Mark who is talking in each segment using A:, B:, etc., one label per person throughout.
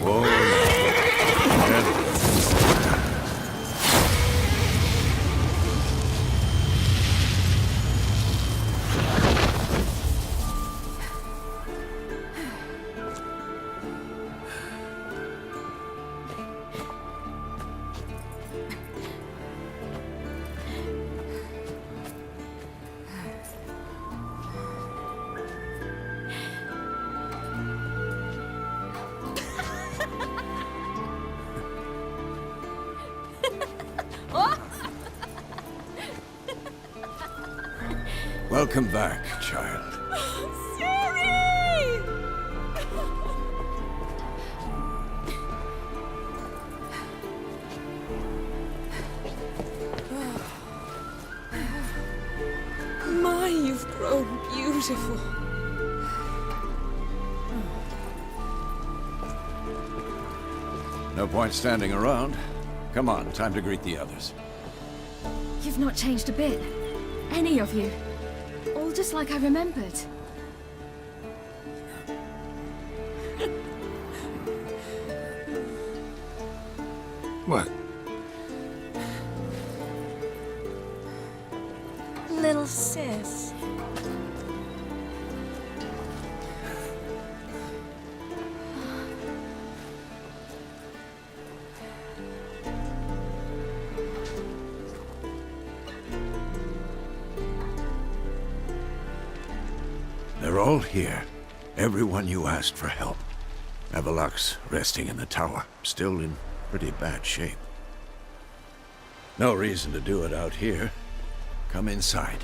A: Whoa. Yeah. Welcome back, child.
B: Siri! My, you've grown beautiful.
A: No point standing around. Come on, time to greet the others.
C: You've not changed a bit. Any of you. All just like I remembered.
D: What?
B: Little sis.
A: They're all here. Everyone you asked for help. Avalok's resting in the tower, still in pretty bad shape. No reason to do it out here. Come inside.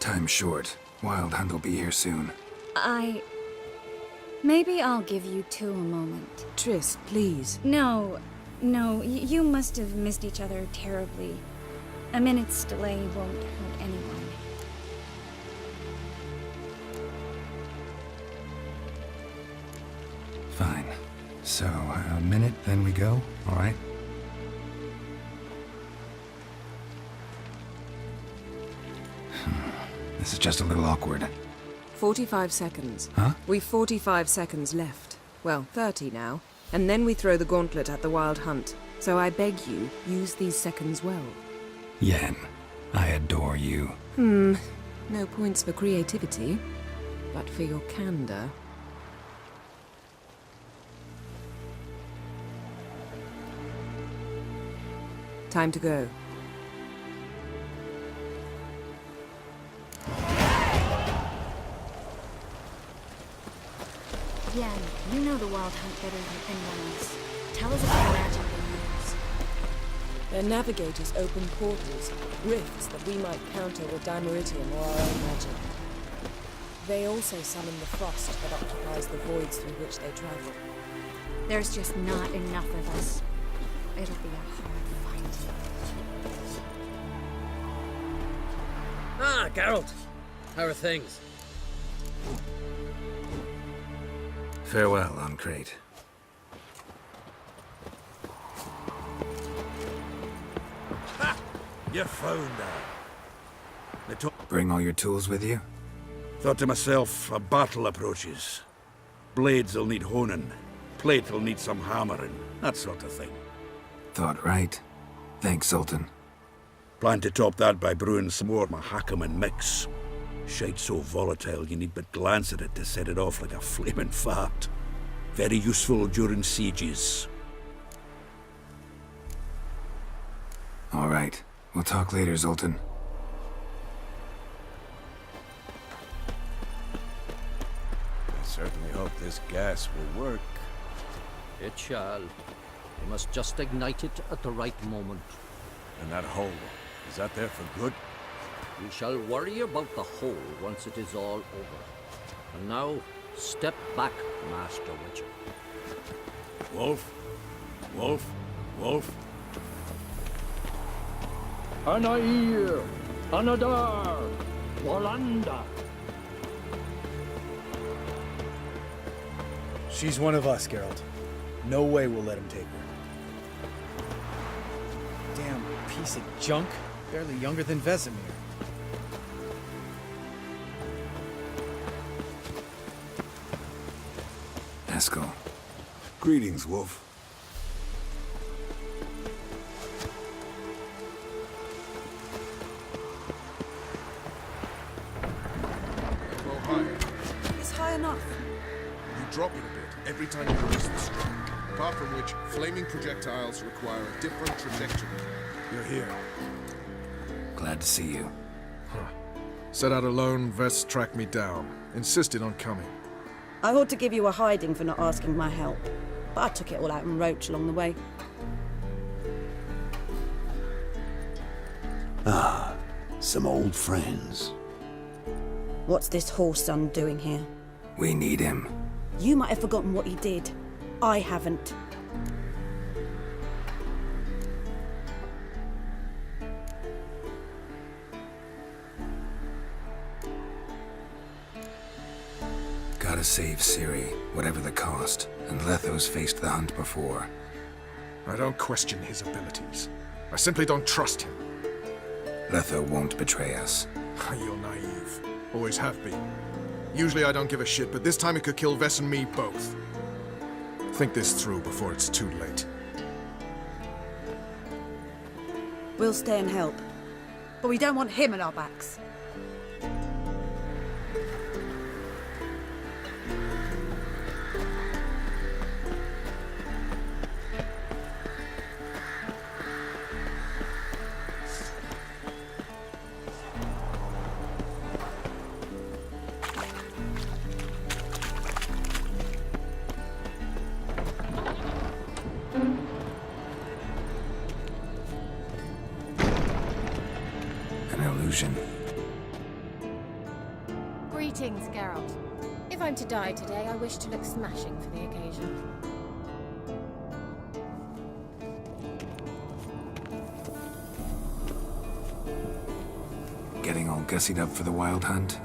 D: Time's short. Wild Hunt will be here soon.
C: Maybe I'll give you two a moment.
B: Triss, please.
C: No, you must have missed each other terribly. A minute's delay won't hurt anyone.
D: Fine. So, a minute, then we go, all right? This is just a little awkward.
B: 45 seconds.
D: Huh?
B: We've 45 seconds left. Well, 30 now. And then we throw the gauntlet at the Wild Hunt. So I beg you, use these seconds well.
D: Yen, I adore you.
B: No points for creativity, but for your candor. Time to go.
C: Yen, you know the Wild Hunt better than anyone else. Tell us about the magic they use.
B: Their navigators open portals, rifts that we might counter with Dimeritium or our own magic. They also summon the frost that occupies the voids through which they travel.
C: There's just not enough of us. It'll be a hard fight.
E: Ah, Geralt. How are things?
D: Farewell, Uncrate.
A: Ha! You found her.
D: Bring all your tools with you?
A: Thought to myself, a battle approaches. Blades will need honing. Plate will need some hammering. That sort of thing.
D: Thought right. Thanks, Sultan.
A: Plan to top that by brewing some more Mahakaman mix. Shite so volatile you need but glance at it to set it off like a flaming fart. Very useful during sieges.
D: All right. We'll talk later, Zoltan.
A: I certainly hope this gas will work.
E: It shall. We must just ignite it at the right moment.
A: And that hole, is that there for good?
E: We shall worry about the whole once it is all over. And now, step back, Master Witcher.
A: Wolf? Wolf? Wolf?
E: Anair! Anadar! Walanda!
F: She's one of us, Geralt. No way we'll let him take her. Damn piece of junk. Barely younger than Vesemir.
D: Eskel.
G: Greetings, Wolf.
H: Well, higher.
B: It's high enough.
H: You drop it a bit every time you release the string. Apart from which, flaming projectiles require a different trajectory.
G: You're here.
D: Glad to see you.
H: Set out alone, Vest tracked me down. Insisted on coming.
I: I ought to give you a hiding for not asking my help, but I took it all out in Roach along the way.
G: Ah, some old friends.
I: What's this horse son doing here?
D: We need him.
I: You might have forgotten what he did. I haven't.
D: Gotta save Ciri, whatever the cost. And Letho's faced the hunt before.
H: I don't question his abilities. I simply don't trust him.
D: Letho won't betray us.
H: You're naive. Always have been. Usually I don't give a shit, but this time it could kill Vess and me both. Think this through before it's too late.
I: We'll stay and help. But we don't want him at our backs.
J: Greetings, Geralt. If I'm to die today, I wish to look smashing for the occasion.
D: Getting all gussied up for the wild hunt?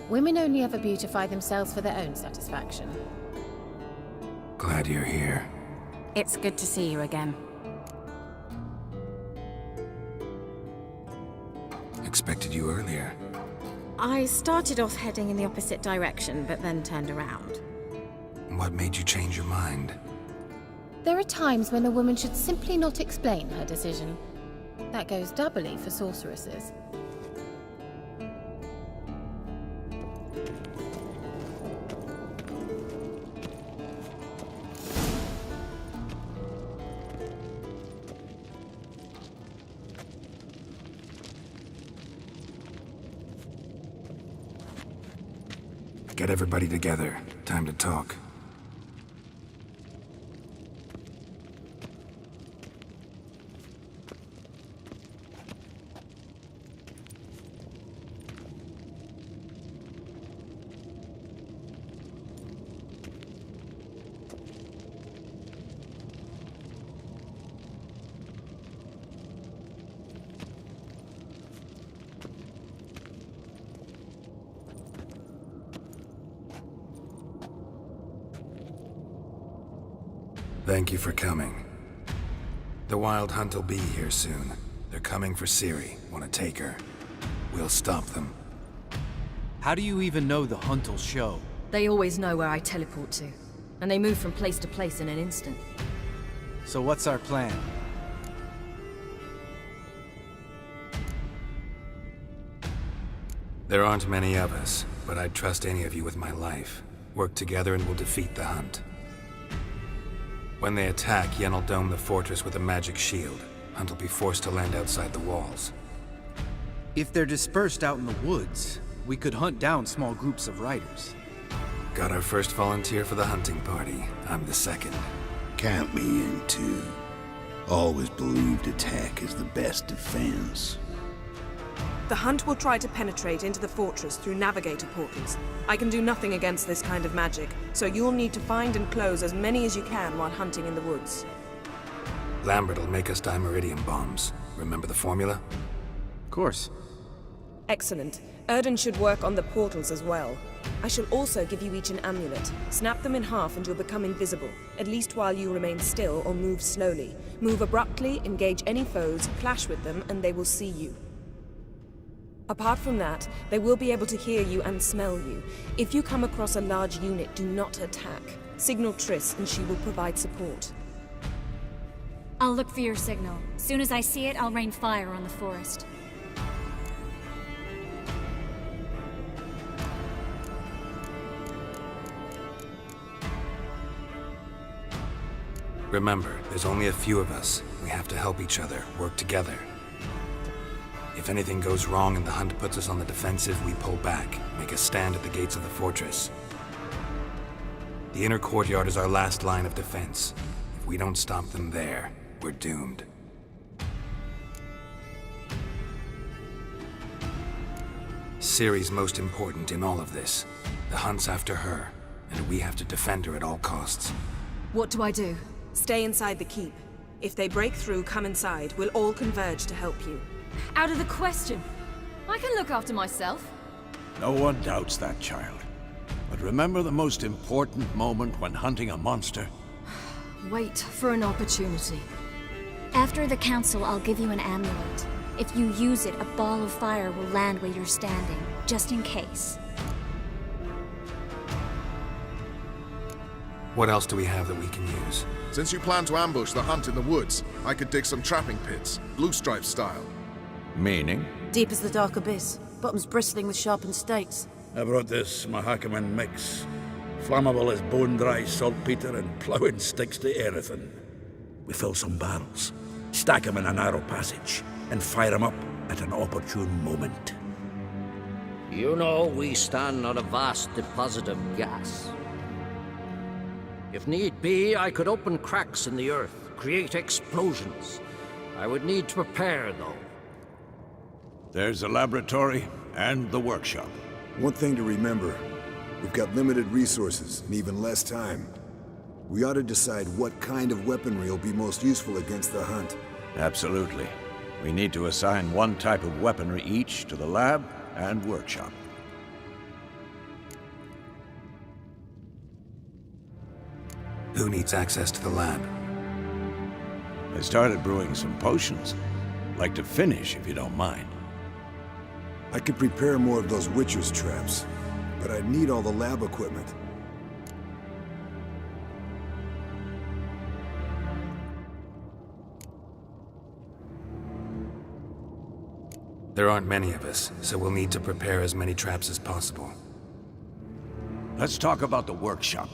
J: Women only ever beautify themselves for their own satisfaction.
D: Glad you're here.
J: It's good to see you again.
D: Expected you earlier.
J: I started off heading in the opposite direction, but then turned around.
D: What made you change your mind?
J: There are times when a woman should simply not explain her decision. That goes doubly for sorceresses.
D: Get everybody together. Time to talk. Thank you for coming. The Wild Hunt will be here soon. They're coming for Ciri. Want to take her? We'll stop them.
F: How do you even know the hunt will show?
K: They always know where I teleport to, and they move from place to place in an instant.
F: So what's our plan?
D: There aren't many of us, but I'd trust any of you with my life. Work together and we'll defeat the hunt. When they attack, Yen'll dome the fortress with a magic shield. Hunt will be forced to land outside the walls.
F: If they're dispersed out in the woods, we could hunt down small groups of riders.
D: Got our first volunteer for the hunting party. I'm the second.
G: Count me in too. Always believed attack is the best defense.
B: The hunt will try to penetrate into the fortress through navigator portals. I can do nothing against this kind of magic, so you'll need to find and close as many as you can while hunting in the woods.
D: Lambert will make us dimeridium bombs. Remember the formula?
F: Of course.
B: Excellent. Erden should work on the portals as well. I shall also give you each an amulet. Snap them in half and you'll become invisible, at least while you remain still or move slowly. Move abruptly, engage any foes, clash with them, and they will see you. Apart from that, they will be able to hear you and smell you. If you come across a large unit, do not attack. Signal Triss and she will provide support.
C: I'll look for your signal. Soon as I see it, I'll rain fire on the forest.
D: Remember, there's only a few of us. We have to help each other, work together. If anything goes wrong and the hunt puts us on the defensive, we pull back, make a stand at the gates of the fortress. The inner courtyard is our last line of defense. If we don't stop them there, we're doomed. Ciri's most important in all of this. The hunt's after her, and we have to defend her at all costs.
K: What do I do?
B: Stay inside the keep. If they break through, come inside. We'll all converge to help you.
K: Out of the question. I can look after myself.
A: No one doubts that, child. But remember the most important moment when hunting a monster?
K: Wait for an opportunity.
C: After the council, I'll give you an amulet. If you use it, a ball of fire will land where you're standing, just in case.
D: What else do we have that we can use?
H: Since you plan to ambush the hunt in the woods, I could dig some trapping pits, blue stripe style.
A: Meaning?
I: Deep as the dark abyss, bottoms bristling with sharpened stakes.
L: I brought this Mahakaman mix. Flammable as bone-dry saltpeter and ploughing sticks to anything. We fill some barrels, stack them in a narrow passage, and fire them up at an opportune moment.
E: You know, we stand on a vast deposit of gas. If need be, I could open cracks in the earth, create explosions. I would need to prepare, though.
A: There's the laboratory and the workshop.
G: One thing to remember, we've got limited resources and even less time. We ought to decide what kind of weaponry will be most useful against the hunt.
A: Absolutely. We need to assign one type of weaponry each to the lab and workshop.
D: Who needs access to the lab?
A: I started brewing some potions. Like to finish, if you don't mind.
G: I could prepare more of those Witcher's traps, but I'd need all the lab equipment.
D: There aren't many of us, so we'll need to prepare as many traps as possible.
A: Let's talk about the workshop.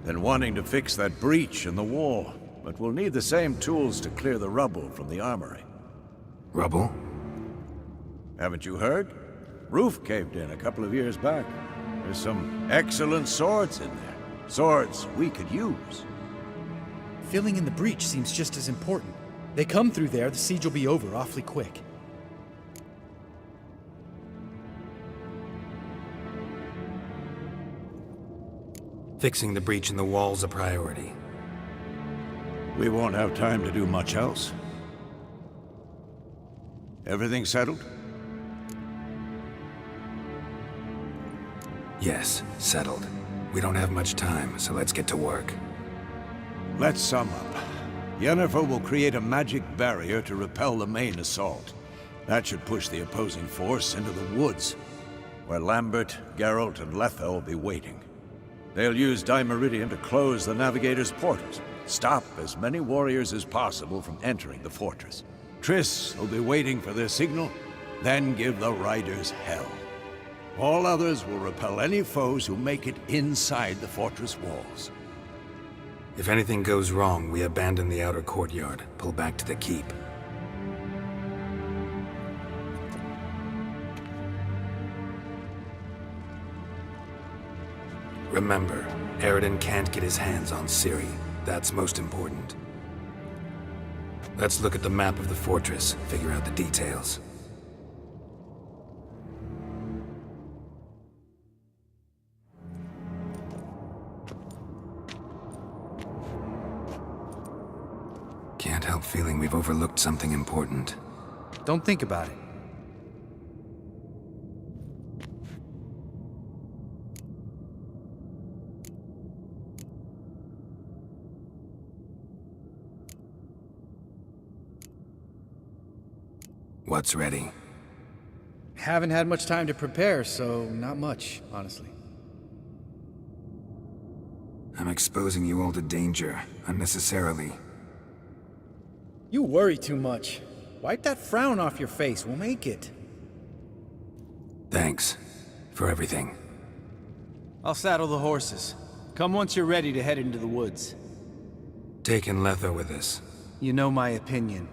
A: Been wanting to fix that breach in the wall, but we'll need the same tools to clear the rubble from the armory.
D: Rubble?
A: Haven't you heard? Roof caved in a couple of years back. There's some excellent swords in there. Swords we could use.
F: Filling in the breach seems just as important. They come through there, the siege will be over awfully quick.
D: Fixing the breach in the wall's a priority.
A: We won't have time to do much else. Everything settled?
D: Yes, settled. We don't have much time, so let's get to work.
A: Let's sum up. Yennefer will create a magic barrier to repel the main assault. That should push the opposing force into the woods, where Lambert, Geralt, and Letha will be waiting. They'll use Dimeridian to close the Navigator's portals, stop as many warriors as possible from entering the fortress. Triss will be waiting for their signal, then give the riders hell. All others will repel any foes who make it inside the fortress walls.
D: If anything goes wrong, we abandon the outer courtyard, pull back to the keep. Remember, Eridan can't get his hands on Ciri. That's most important. Let's look at the map of the fortress, figure out the details. Can't help feeling we've overlooked something important.
F: Don't think about it.
D: What's ready?
F: Haven't had much time to prepare, so not much, honestly.
D: I'm exposing you all to danger, unnecessarily.
F: You worry too much. Wipe that frown off your face, we'll make it.
D: Thanks. For everything.
F: I'll saddle the horses. Come once you're ready to head into the woods.
D: Taking Letho with us.
F: You know my opinion.